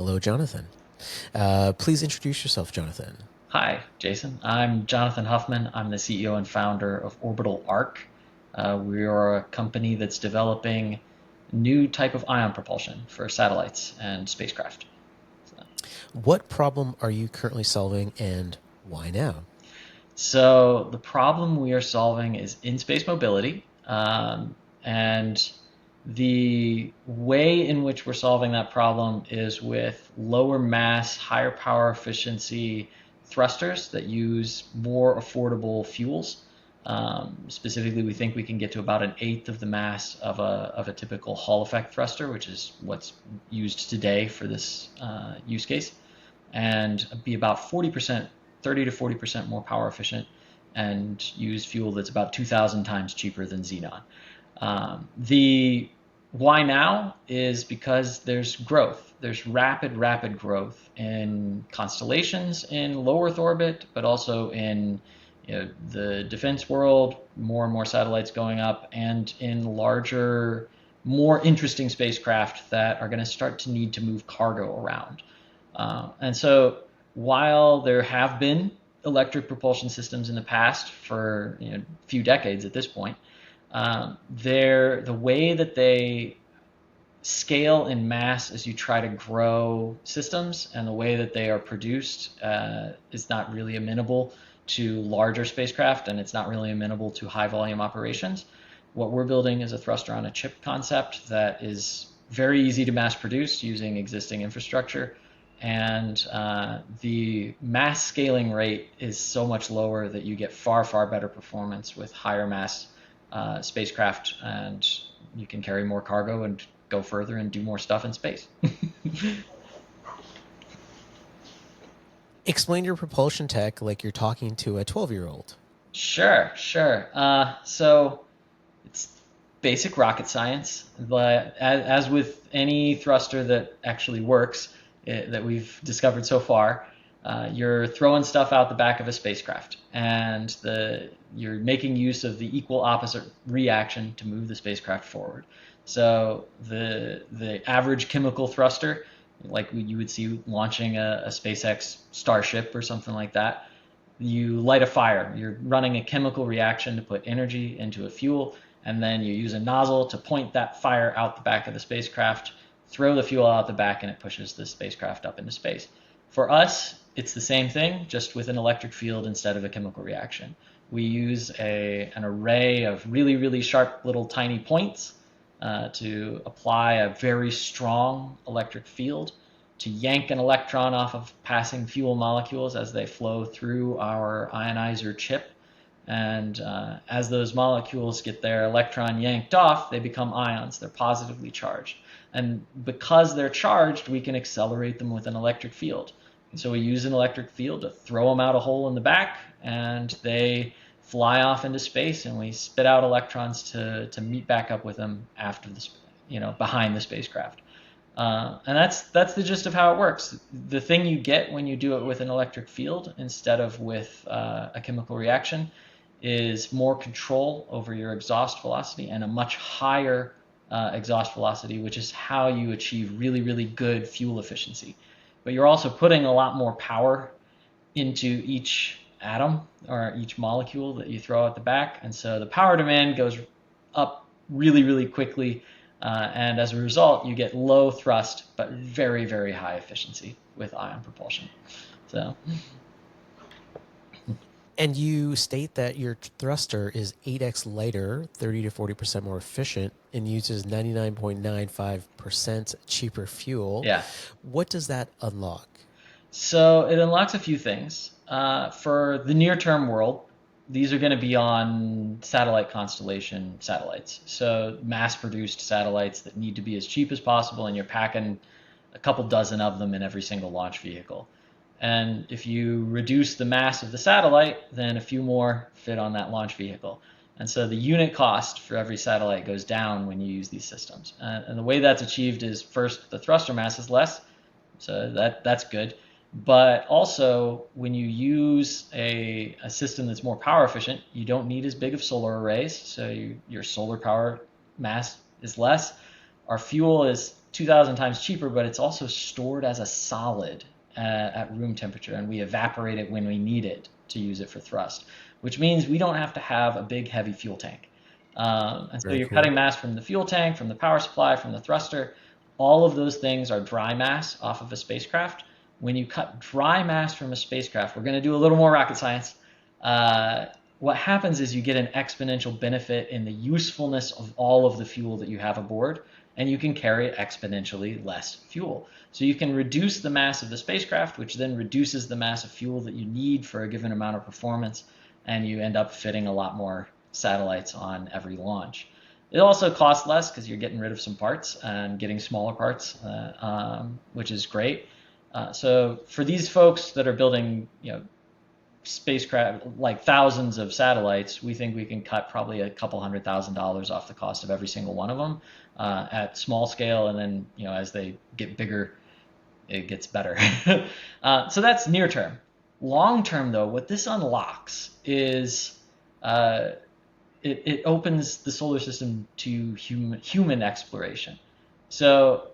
Hello, Jonathan. Please introduce yourself, Jonathan. Hi, Jason. I'm Jonathan Huffman. I'm the CEO and founder of Orbital Arc. We are a company that's developing a new type of ion propulsion for satellites and spacecraft. So, What problem are you currently solving and why now? so the problem we are solving is in-space mobility, and the way in which we're solving that problem is with lower mass, higher power efficiency thrusters that use more affordable fuels. Specifically, we think we can get to about an eighth of the mass of a typical Hall effect thruster, which is what's used today for this use case, and be about 40%, 30 to 40% more power efficient, and use fuel that's about 2,000 times cheaper than xenon. The why now is because there's growth. There's rapid growth in constellations in low Earth orbit, but also in the defense world, more and more satellites going up, and in larger, more interesting spacecraft that are going to start to need to move cargo around. And so while there have been electric propulsion systems in the past for a few decades at this point, the way that they scale in mass as you try to grow systems and the way that they are produced is not really amenable to larger spacecraft, and it's not really amenable to high volume operations. What we're building is a thruster on a chip concept that is very easy to mass produce using existing infrastructure, and the mass scaling rate is so much lower that you get far better performance with higher mass spacecraft, and you can carry more cargo and go further and do more stuff in space. Explain your propulsion tech like you're talking to a 12-year-old. Sure. So it's basic rocket science, but as with any thruster that actually works, that we've discovered so far, you're throwing stuff out the back of a spacecraft, and you're making use of the equal opposite reaction to move the spacecraft forward. So the average chemical thruster, like you would see launching a SpaceX Starship or something like that, you light a fire. You're running a chemical reaction to put energy into a fuel, and then you use a nozzle to point that fire out the back of the spacecraft, throw the fuel out the back, and it pushes the spacecraft up into space. For us, it's the same thing, just with an electric field instead of a chemical reaction. We use an array of really sharp little tiny points to apply a very strong electric field to yank an electron off of passing fuel molecules as they flow through our ionizer chip. And as those molecules get their electron yanked off, they become ions. They're positively charged. And because they're charged, we can accelerate them with an electric field. And so we use an electric field to throw them out a hole in the back, and they fly off into space, and we spit out electrons to meet back up with them after behind the spacecraft. And that's the gist of how it works. The thing you get when you do it with an electric field instead of with a chemical reaction is more control over your exhaust velocity and a much higher exhaust velocity, which is how you achieve really good fuel efficiency. But you're also putting a lot more power into each atom or each molecule that you throw at the back, and so the power demand goes up really quickly, and as a result, you get low thrust but very high efficiency with ion propulsion. So. And you state that your thruster is 8x lighter, 30 to 40% more efficient, and uses 99.95% cheaper fuel. Yeah. What does that unlock? So it unlocks a few things. For the near-term world, these are going to be on satellite constellation satellites. So mass-produced satellites that need to be as cheap as possible, and you're packing a couple dozen of them in every single launch vehicle. And if you reduce the mass of the satellite, then a few more fit on that launch vehicle. And so the unit cost for every satellite goes down when you use these systems. And the way that's achieved is, first, the thruster mass is less, so that's good. But also, when you use a system that's more power efficient, you don't need as big of solar arrays, so your solar power mass is less. Our fuel is 2,000 times cheaper, but it's also stored as a solid at room temperature, and we evaporate it when we need it to use it for thrust, which means we don't have to have a big, heavy fuel tank. And so Very you're cool. cutting mass from the fuel tank, from the power supply, from the thruster. All of those things are dry mass off of a spacecraft. When you cut dry mass from a spacecraft, we're going to do a little more rocket science. What happens is you get an exponential benefit in the usefulness of all of the fuel that you have aboard, and you can carry exponentially less fuel. So you can reduce the mass of the spacecraft, which then reduces the mass of fuel that you need for a given amount of performance, and you end up fitting a lot more satellites on every launch. It also costs less because you're getting rid of some parts and getting smaller parts, which is great. So for these folks that are building, spacecraft like thousands of satellites, we think we can cut probably a couple $100,000 off the cost of every single one of them at small scale, and then as they get bigger, it gets better. So that's near term. Long term, though, what this unlocks is it opens the solar system to human exploration. So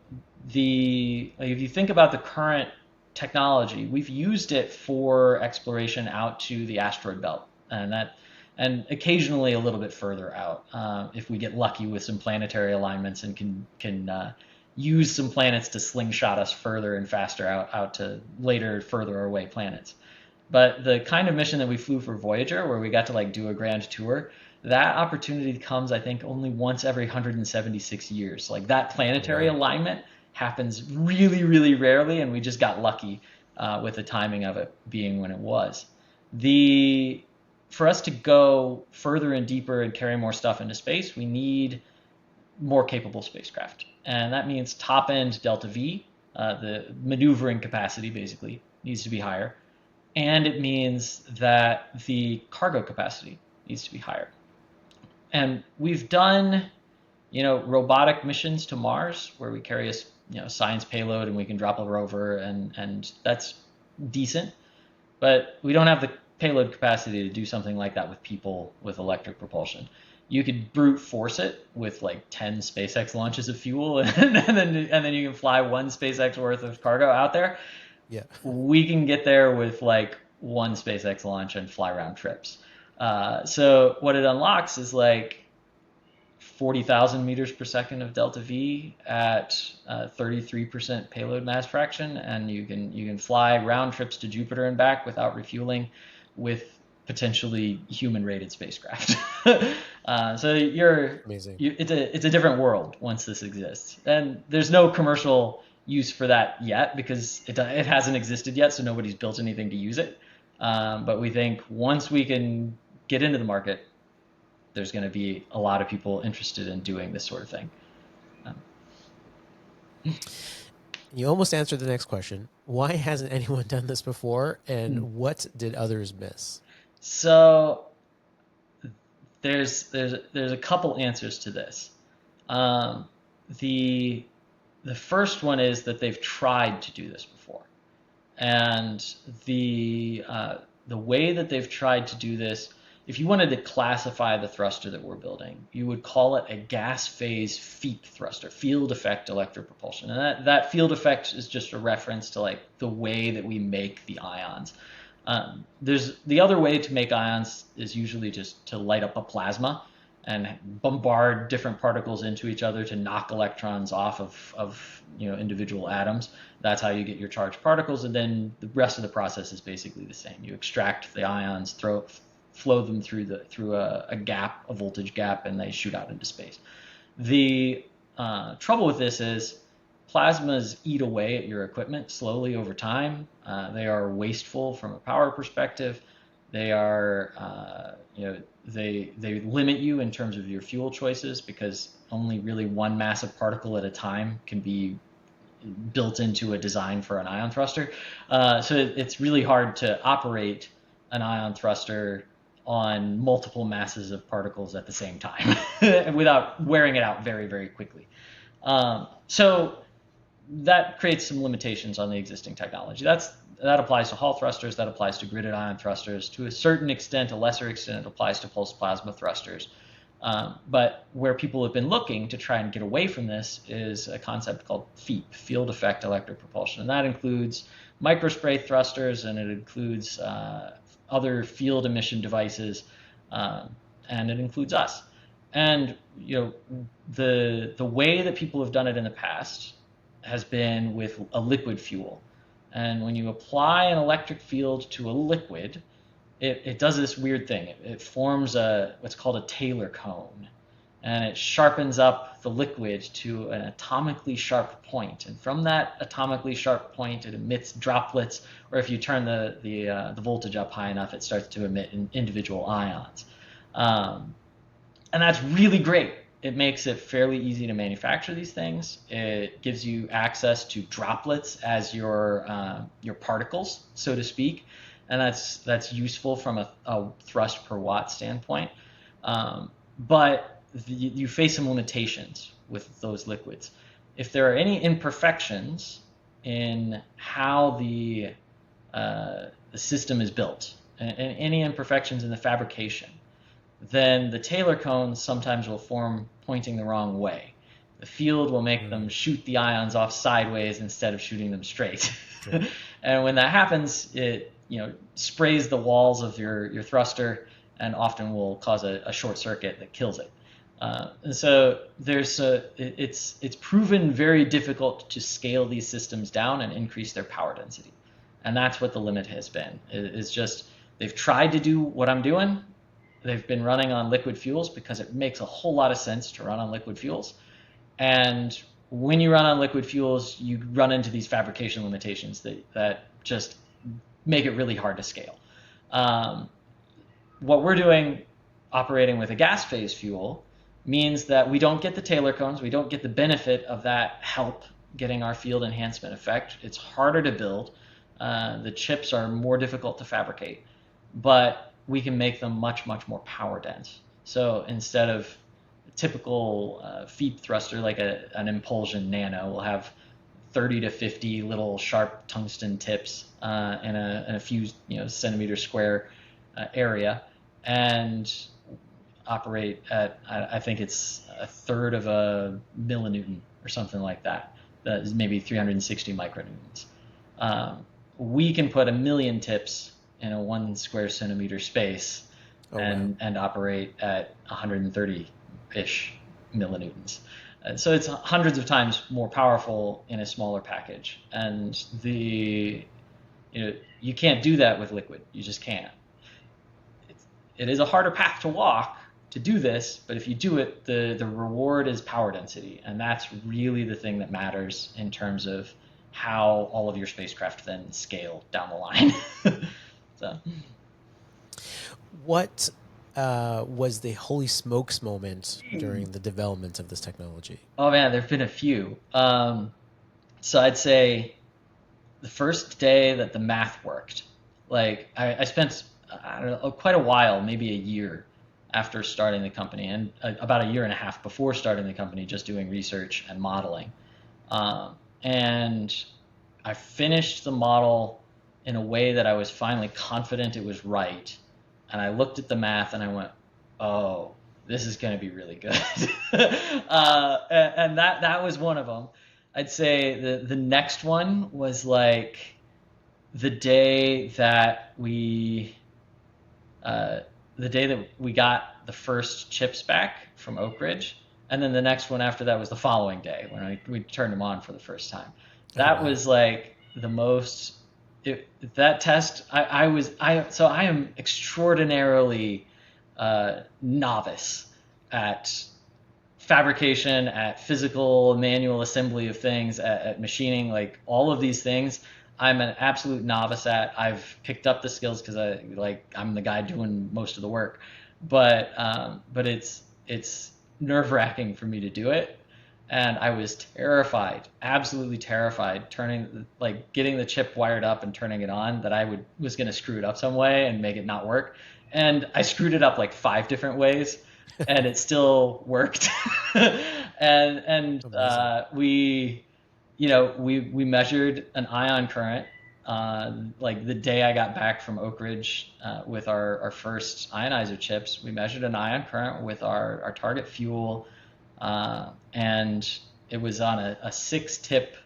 if you think about the current technology, we've used it for exploration out to the asteroid belt, and occasionally a little bit further out if we get lucky with some planetary alignments and can use some planets to slingshot us further and faster out to later, further away planets. But the kind of mission that we flew for Voyager, where we got to do a grand tour, that opportunity comes, I think, only once every 176 years. That planetary Wow. alignment happens really, really rarely, and we just got lucky with the timing of it being when it was. For us to go further and deeper and carry more stuff into space, we need more capable spacecraft. And that means top-end delta V, the maneuvering capacity basically, needs to be higher. And it means that the cargo capacity needs to be higher. And we've done, robotic missions to Mars where we carry a science payload and we can drop a rover, and that's decent. But we don't have the payload capacity to do something like that with people with electric propulsion. You could brute force it with 10 SpaceX launches of fuel, and then you can fly one SpaceX worth of cargo out there. Yeah. We can get there with one SpaceX launch and fly round trips. So what it unlocks is 40,000 meters per second of delta V at 33% payload mass fraction, and you can fly round trips to Jupiter and back without refueling with potentially human-rated spacecraft. So Amazing. it's a different world once this exists, and there's no commercial use for that yet because it hasn't existed yet, so nobody's built anything to use it. But we think once we can get into the market, there's going to be a lot of people interested in doing this sort of thing. You almost answered the next question. Why hasn't anyone done this before, and what did others miss? So there's a couple answers to this. The first one is that they've tried to do this before, and the way that they've tried to do this, if you wanted to classify the thruster that we're building, you would call it a gas phase FEEP thruster, field effect electric propulsion. And that field effect is just a reference to the way that we make the ions. There's the other way to make ions is usually just to light up a plasma and bombard different particles into each other to knock electrons off of individual atoms. That's how you get your charged particles, and then the rest of the process is basically the same. You extract the ions, flow them through a gap, a voltage gap, and they shoot out into space. The trouble with this is plasmas eat away at your equipment slowly over time. They are wasteful from a power perspective. They are, they limit you in terms of your fuel choices because only really one massive particle at a time can be built into a design for an ion thruster. So it's really hard to operate an ion thruster on multiple masses of particles at the same time without wearing it out very, very quickly. So that creates some limitations on the existing technology. That applies to Hall thrusters, that applies to gridded ion thrusters. To a certain extent, a lesser extent, it applies to pulsed plasma thrusters. But where people have been looking to try and get away from this is a concept called FEEP, field effect electric propulsion. And that includes microspray thrusters, and it includes other field emission devices, and it includes us. And the way that people have done it in the past has been with a liquid fuel. And when you apply an electric field to a liquid, it does this weird thing. It forms what's called a Taylor cone, and it sharpens up the liquid to an atomically sharp point. And from that atomically sharp point, it emits droplets, or if you turn the voltage up high enough, it starts to emit individual ions. And that's really great. It makes it fairly easy to manufacture these things. It gives you access to droplets as your particles, so to speak, and that's useful from a thrust per watt standpoint. But you face some limitations with those liquids. If there are any imperfections in how the system is built, and any imperfections in the fabrication, then the Taylor cones sometimes will form pointing the wrong way. The field will make them shoot the ions off sideways instead of shooting them straight. Sure. And when that happens, it sprays the walls of your thruster, and often will cause a short circuit that kills it. And so it's proven very difficult to scale these systems down and increase their power density. And that's what the limit has been. It's just they've tried to do what I'm doing. They've been running on liquid fuels because it makes a whole lot of sense to run on liquid fuels. And when you run on liquid fuels, you run into these fabrication limitations that just make it really hard to scale. What we're doing, operating with a gas phase fuel, means that we don't get the Taylor cones. We don't get the benefit of that help getting our field enhancement effect. It's harder to build. The chips are more difficult to fabricate, but we can make them much, much more power dense. So instead of a typical FEEP thruster like an Impulsion Nano, we'll have 30 to 50 little sharp tungsten tips in a few centimeter square area, and operate at, I think it's a third of a millinewton or something like that. That is maybe 360 micronewtons. We can put 1 million tips in a 1 square centimeter space, and operate at 130-ish millinewtons. So it's hundreds of times more powerful in a smaller package. And you can't do that with liquid. You just can't. It is a harder path to walk to do this, but if you do it, the reward is power density. And that's really the thing that matters in terms of how all of your spacecraft then scale down the line. So, what was the holy smokes moment during the development of this technology? Oh man, there've been a few. So I'd say the first day that the math worked, like I spent quite a while, maybe a year after starting the company, and about a year and a half before starting the company, just doing research and modeling. And I finished the model in a way that I was finally confident it was right. And I looked at the math and I went, oh, this is going to be really good. And that was one of them. I'd say the next one was like the day that we got the first chips back from Oak Ridge. And then the next one after that was the following day when we turned them on for the first time. That was like the most... that test, I am extraordinarily novice at fabrication, at physical manual assembly of things, at machining, like all of these things. I'm an absolute novice at. I've picked up the skills because I'm the guy doing most of the work, but it's nerve-wracking for me to do it. And I was terrified, absolutely terrified, getting the chip wired up and turning it on, that I was going to screw it up some way and make it not work. And I screwed it up like 5 different ways, and it still worked. and we measured an ion current like the day I got back from Oak Ridge with our first ionizer chips, we measured an ion current with our target fuel, and it was on a 6-tip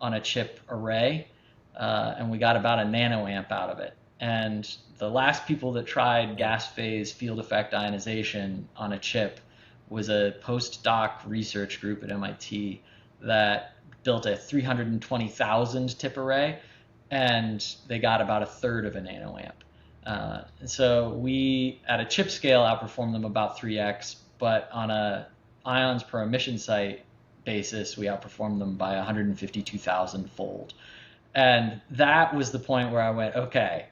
on a chip array, and we got about a nanoamp out of it. And the last people that tried gas phase field effect ionization on a chip was a postdoc research group at MIT that built a 320,000 tip array, and they got about a third of a nanoamp. So we, at a chip scale, outperformed them about 3x, but on a ions per emission site basis, we outperformed them by 152,000 fold. And that was the point where I went, okay,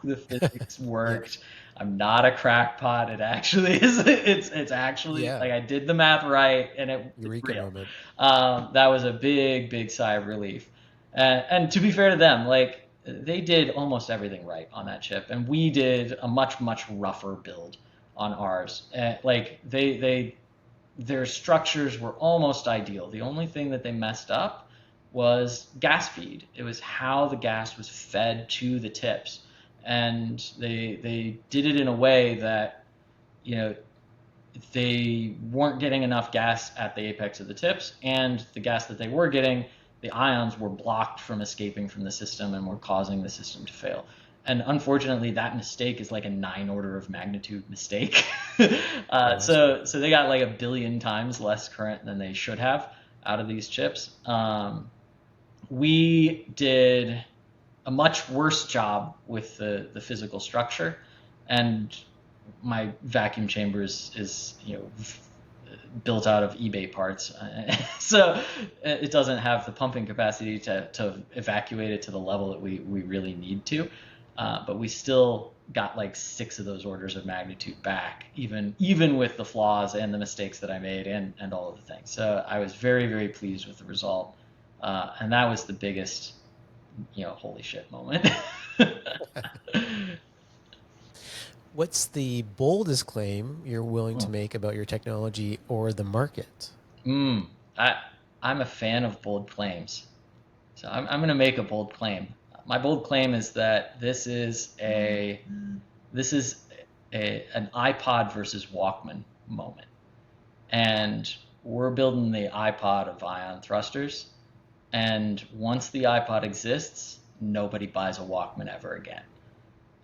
the physics worked. Yeah. I'm not a crackpot. It actually is. It's actually Yeah. like I did the math right, and it's Eureka real. moment. That was a big sigh of relief. And to be fair to them, like they did almost everything right on that chip, and we did a much rougher build on ours. Like their structures were almost ideal. The only thing that they messed up was gas feed. It was how the gas was fed to the tips, and they did it in a way that, you know, they weren't getting enough gas at the apex of the tips, and the gas that they were getting, the ions were blocked from escaping from the system and were causing the system to fail. And unfortunately, that mistake is like a 9 order of magnitude mistake. Oh, I see. So they got like a billion times less current than they should have out of these chips. We did a much worse job with the physical structure, and my vacuum chamber is built out of eBay parts, so it doesn't have the pumping capacity to evacuate it to the level that we really need to. But we still got like 6 of those orders of magnitude back, even with the flaws and the mistakes that I made and all of the things. So I was very pleased with the result, and that was the biggest, holy shit moment. What's the boldest claim you're willing to make about your technology or the market? Mm, I I'm a fan of bold claims, so I'm going to make a bold claim. My bold claim is that this is an iPod versus Walkman moment, and we're building the iPod of ion thrusters. And once the iPod exists, nobody buys a Walkman ever again.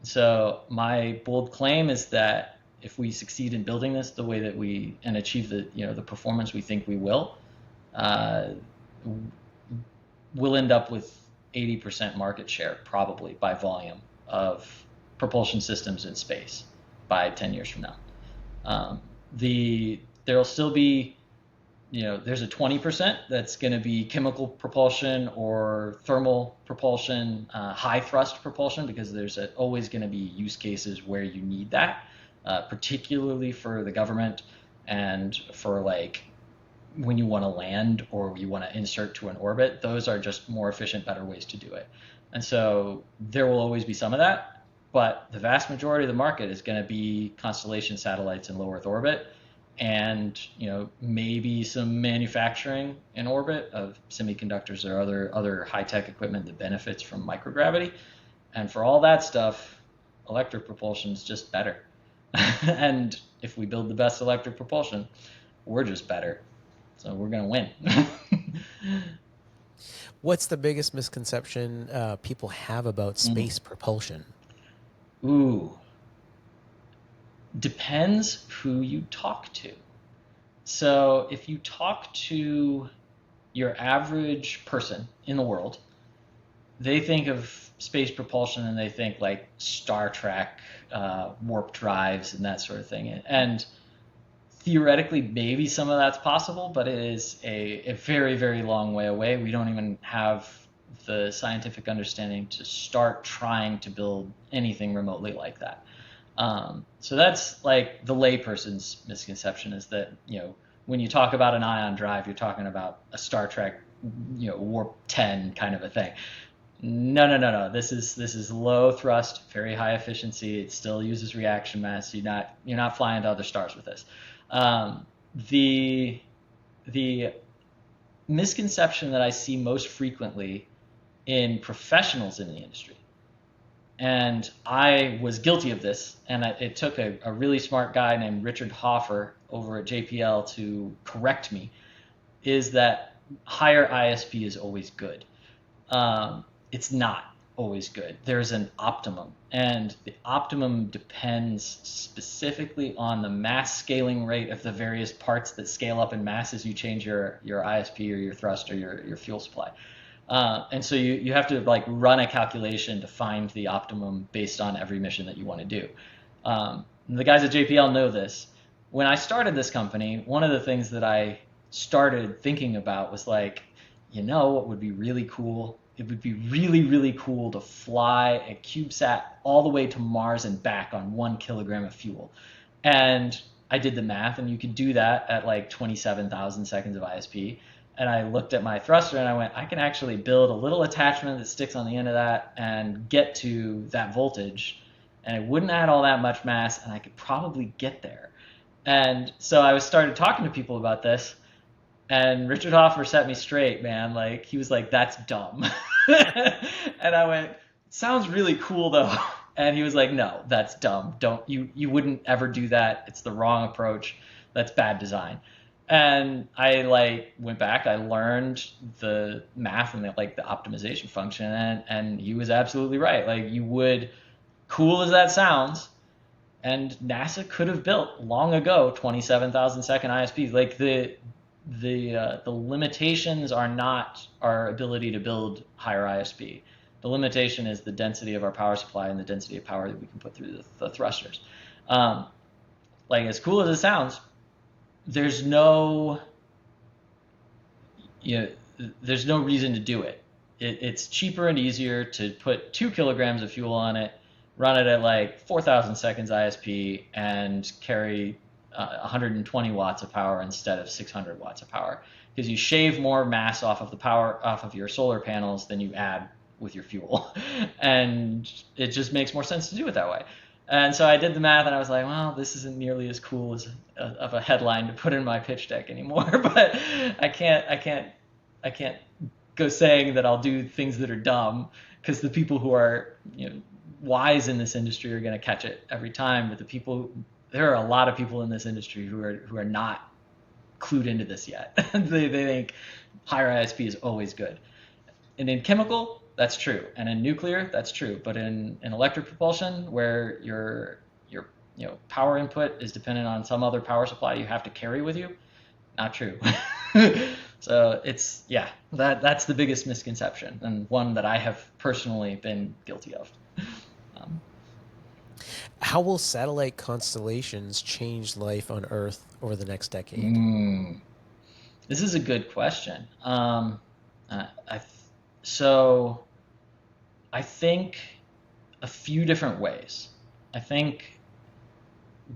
So my bold claim is that if we succeed in building this the way that we and achieve the performance we think we will, uh, we'll end up with 80% market share probably by volume of propulsion systems in space by 10 years from now. There'll still be, there's a 20% that's going to be chemical propulsion or thermal propulsion, high thrust propulsion, because there's always going to be use cases where you need that, particularly for the government and for like when you want to land or you want to insert to an orbit. Those are just more efficient, better ways to do it. And so there will always be some of that, but the vast majority of the market is going to be constellation satellites in low Earth orbit, and maybe some manufacturing in orbit of semiconductors or other high-tech equipment that benefits from microgravity. And for all that stuff, electric propulsion is just better. And if we build the best electric propulsion, we're just better. So we're going to win. What's the biggest misconception people have about space propulsion? Ooh, depends who you talk to. So if you talk to your average person in the world, they think of space propulsion and they think like Star Trek, warp drives, and that sort of thing. And theoretically, maybe some of that's possible, but it is a very long way away. We don't even have the scientific understanding to start trying to build anything remotely like that. So that's like the layperson's misconception, is that, when you talk about an ion drive, you're talking about a Star Trek, warp 10 kind of a thing. No. This is low thrust, very high efficiency. It still uses reaction mass. You're not flying to other stars with this. The misconception that I see most frequently in professionals in the industry, and I was guilty of this, and it took a really smart guy named Richard Hoffer over at JPL to correct me, is that higher ISP is always good. It's not always good. There's an optimum, and the optimum depends specifically on the mass scaling rate of the various parts that scale up in mass as you change your ISP or your thrust or your fuel supply. And so you have to like run a calculation to find the optimum based on every mission that you want to do. The guys at JPL know this. When I started this company, one of the things that I started thinking about was like, what would be really cool? It would be really, really cool to fly a CubeSat all the way to Mars and back on 1 kilogram of fuel. And I did the math, and you could do that at like 27,000 seconds of ISP. And I looked at my thruster and I went, I can actually build a little attachment that sticks on the end of that and get to that voltage. And it wouldn't add all that much mass, and I could probably get there. And so I started talking to people about this. And Richard Hoffer set me straight, man. Like, he was like, that's dumb. And I went, sounds really cool though. And he was like, no, that's dumb. You wouldn't ever do that. It's the wrong approach. That's bad design. And I went back, I learned the math and the optimization function, and he was absolutely right. Like, you would, cool as that sounds, and NASA could have built long ago 27,000 second ISPs. Like, the limitations are not our ability to build higher ISP. The limitation is the density of our power supply and the density of power that we can put through the thrusters. As cool as it sounds, there's no reason to do it. It's cheaper and easier to put 2 kilograms of fuel on it, run it at like 4,000 seconds ISP, and carry 120 watts of power instead of 600 watts of power, because you shave more mass off of the power off of your solar panels than you add with your fuel. And it just makes more sense to do it that way. And so I did the math, and I was like, well, this isn't nearly as cool as of a headline to put in my pitch deck anymore. But I can't go saying that I'll do things that are dumb, because the people who are wise in this industry are going to catch it every time. But there are a lot of people in this industry who are not clued into this yet. They think higher ISP is always good. And in chemical, that's true. And in nuclear, that's true. But in electric propulsion, where your power input is dependent on some other power supply you have to carry with you, not true. So that's the biggest misconception, and one that I have personally been guilty of. How will satellite constellations change life on Earth over the next decade? This is a good question. I think a few different ways. I think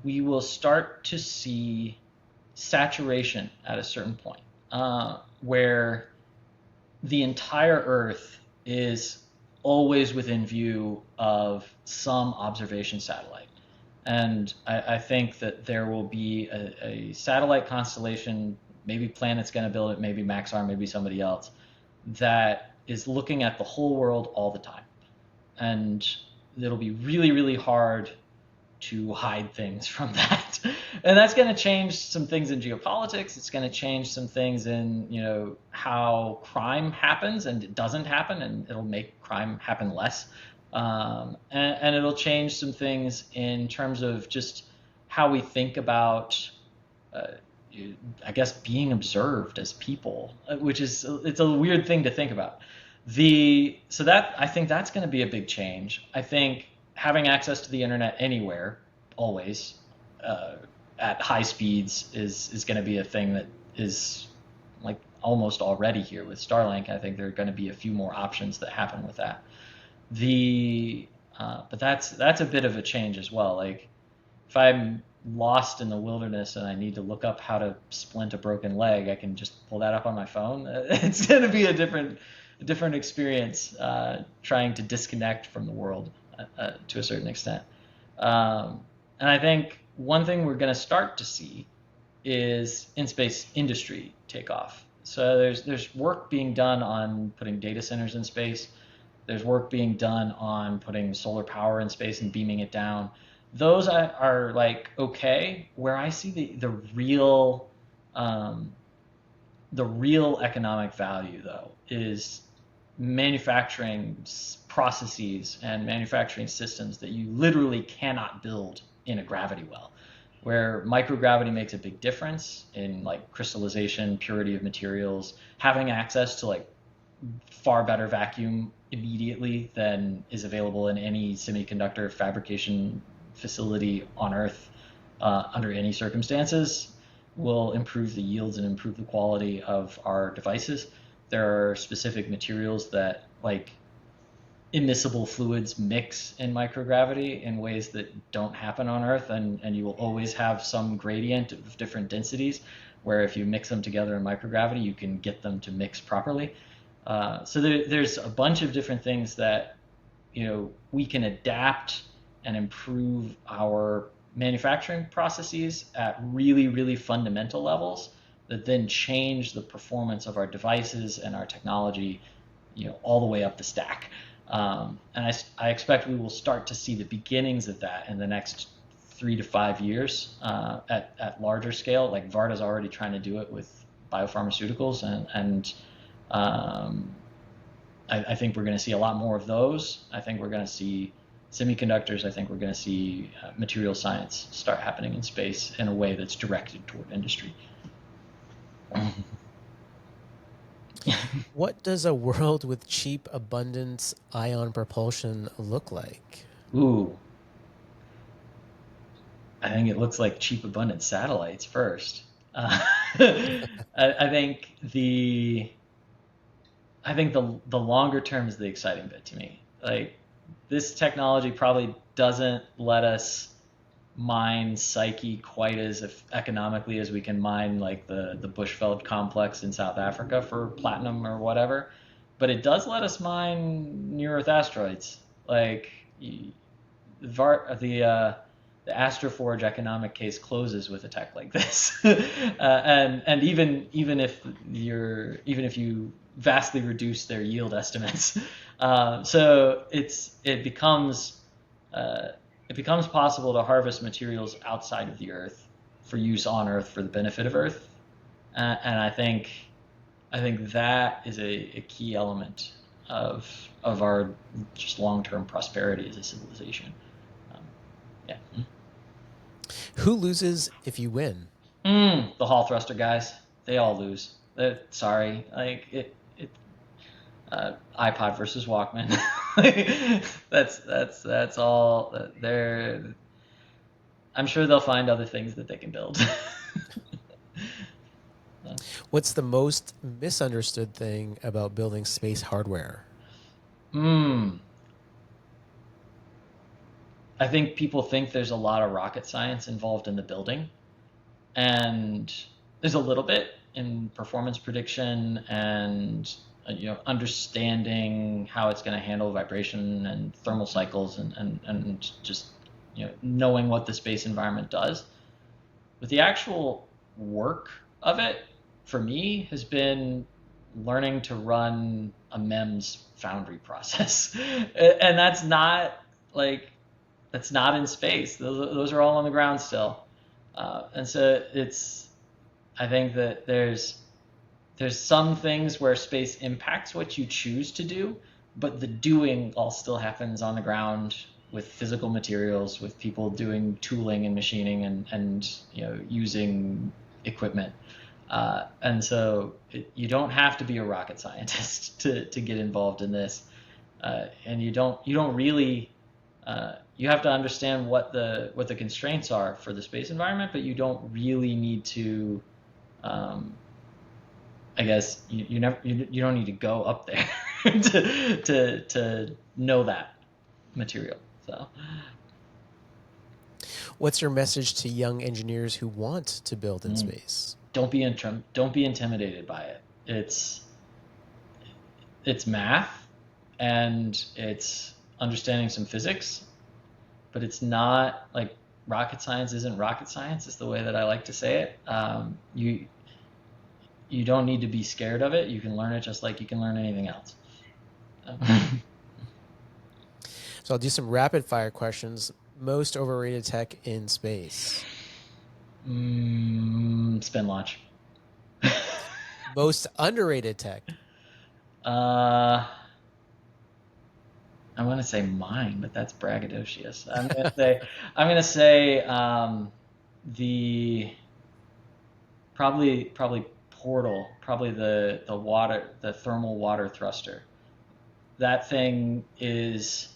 we will start to see saturation at a certain point, where the entire Earth is always within view of some observation satellite. And I think that there will be a satellite constellation, maybe Planet's going to build it, maybe Maxar, maybe somebody else, that is looking at the whole world all the time. And it'll be really, really hard to hide things from that. And that's going to change some things in geopolitics. It's going to change some things in, how crime happens and it doesn't happen, and it'll make crime happen less. And it'll change some things in terms of just how we think about, I guess, being observed as people, which is, it's a weird thing to think about. I think that's going to be a big change. I think having access to the internet anywhere, always, at high speeds is going to be a thing that is like almost already here with Starlink. I think there are going to be a few more options that happen with that. But that's a bit of a change as well. Like, if I'm lost in the wilderness and I need to look up how to splint a broken leg, I can just pull that up on my phone. It's going to be a different experience, trying to disconnect from the world to a certain extent. And I think one thing we're going to start to see is in-space industry take off. So there's work being done on putting data centers in space. There's work being done on putting solar power in space and beaming it down. Those are like okay. Where I see um, the real economic value though is manufacturing processes and manufacturing systems that you literally cannot build in a gravity well, where microgravity makes a big difference in like crystallization, purity of materials, having access to like far better vacuum immediately than is available in any semiconductor fabrication facility on Earth under any circumstances will improve the yields and improve the quality of our devices. There are specific materials that like immiscible fluids mix in microgravity in ways that don't happen on Earth, and you will always have some gradient of different densities where if you mix them together in microgravity, you can get them to mix properly. So there's a bunch of different things that we can adapt and improve our manufacturing processes at really, really fundamental levels that then change the performance of our devices and our technology, all the way up the stack. And I expect we will start to see the beginnings of that in the next 3 to 5 years at larger scale. Like Varda's already trying to do it with biopharmaceuticals, and I think we're going to see a lot more of those. I think we're going to see semiconductors. I think we're going to see material science start happening in space in a way that's directed toward industry. What does a world with cheap, abundance ion propulsion look like? Ooh, I think it looks like cheap, abundant satellites first. I think the longer term is the exciting bit to me. Like this technology probably doesn't let us mine Psyche quite as economically as we can mine like the Bushveld complex in South Africa for platinum or whatever, but it does let us mine near Earth asteroids. Like the Astroforge economic case closes with a tech like this, and even if you vastly reduce their yield estimates, so it becomes possible to harvest materials outside of the Earth for use on Earth for the benefit of Earth, and I think that is a key element of our just long-term prosperity as a civilization. Yeah. Who loses if you win? The Hall thruster guys, they all lose. Sorry, like iPod versus Walkman. that's all. I'm sure they'll find other things that they can build. What's the most misunderstood thing about building space hardware? I think people think there's a lot of rocket science involved in the building, and there's a little bit in performance prediction and understanding how it's going to handle vibration and thermal cycles and just knowing what the space environment does. But the actual work of it for me has been learning to run a MEMS foundry process, and that's not in space. Those are all on the ground still, and so I think that there's some things where space impacts what you choose to do, but the doing all still happens on the ground with physical materials, with people doing tooling and machining and using equipment. And so you don't have to be a rocket scientist to get involved in this, and you don't really. You have to understand what the constraints are for the space environment, but you don't really need to. I guess you don't need to go up there to know that material. So, what's your message to young engineers who want to build in space? Don't be intimidated by it. It's math and it's understanding some physics, but it's not like rocket science isn't rocket science. Is the way that I like to say it. you don't need to be scared of it. You can learn it just like you can learn anything else. So I'll do some rapid fire questions. Most overrated tech in space. Spin launch. Most underrated tech. Uh, I'm gonna say mine, but that's braggadocious. I'm gonna say the probably portal, probably the thermal water thruster. That thing is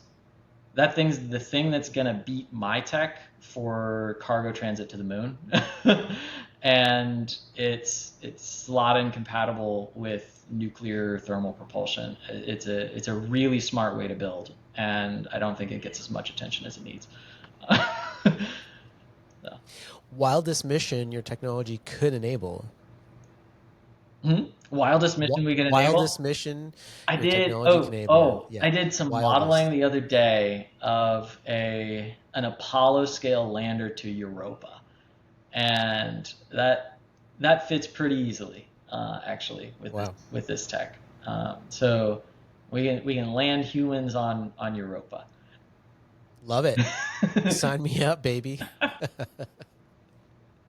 that thing's the thing that's gonna beat my tech for cargo transit to the moon. And it's slot incompatible with nuclear thermal propulsion. It's a really smart way to build, and I don't think it gets as much attention as it needs. So. Wildest mission your technology could enable. Wildest mission we can enable. Wildest mission I your did. technology can enable. Yeah. I did some Wildest. modeling the other day of an Apollo scale lander to Europa, and that fits pretty easily, actually, with this tech. So we can land humans on Europa. Love it. Sign me up, baby.